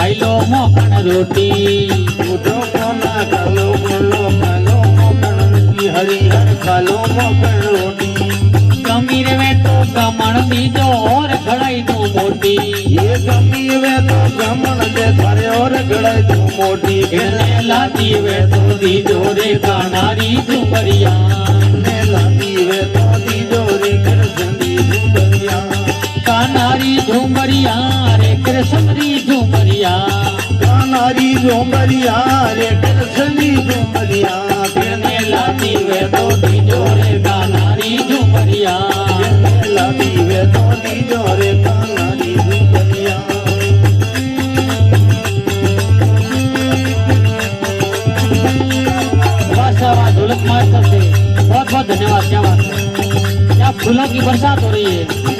खाई लो मोकन रोटी। उठो कोना खालो बोलो खालो मोकन रोटी हरिहर खालो मोकन रोटी। गमीर वे तो गमण दीजो और घड़ाई दो मोटी। ये गमी वे तो गमन दे थारे और घड़ाई दो मोटी। कहने लाती वे तो दीजो रे कानारी झुमरिया। ने लाती वे तो दीजो रे कृष्ण दी झुमरिया। कानारी झुमरिया रे कृष्ण री झुमरिया। कानारी झुमरिया रे कृष्ण दी झुमरिया। कहने लाती वे तो दीजो रे कानारी झुमरिया। कहने लाती वे तो दीजो रे कानारी झुमरिया। ढोलक मास्टर से बहुत बहुत धन्यवाद। क्या बात है, क्या फूलों की बरसात हो रही है।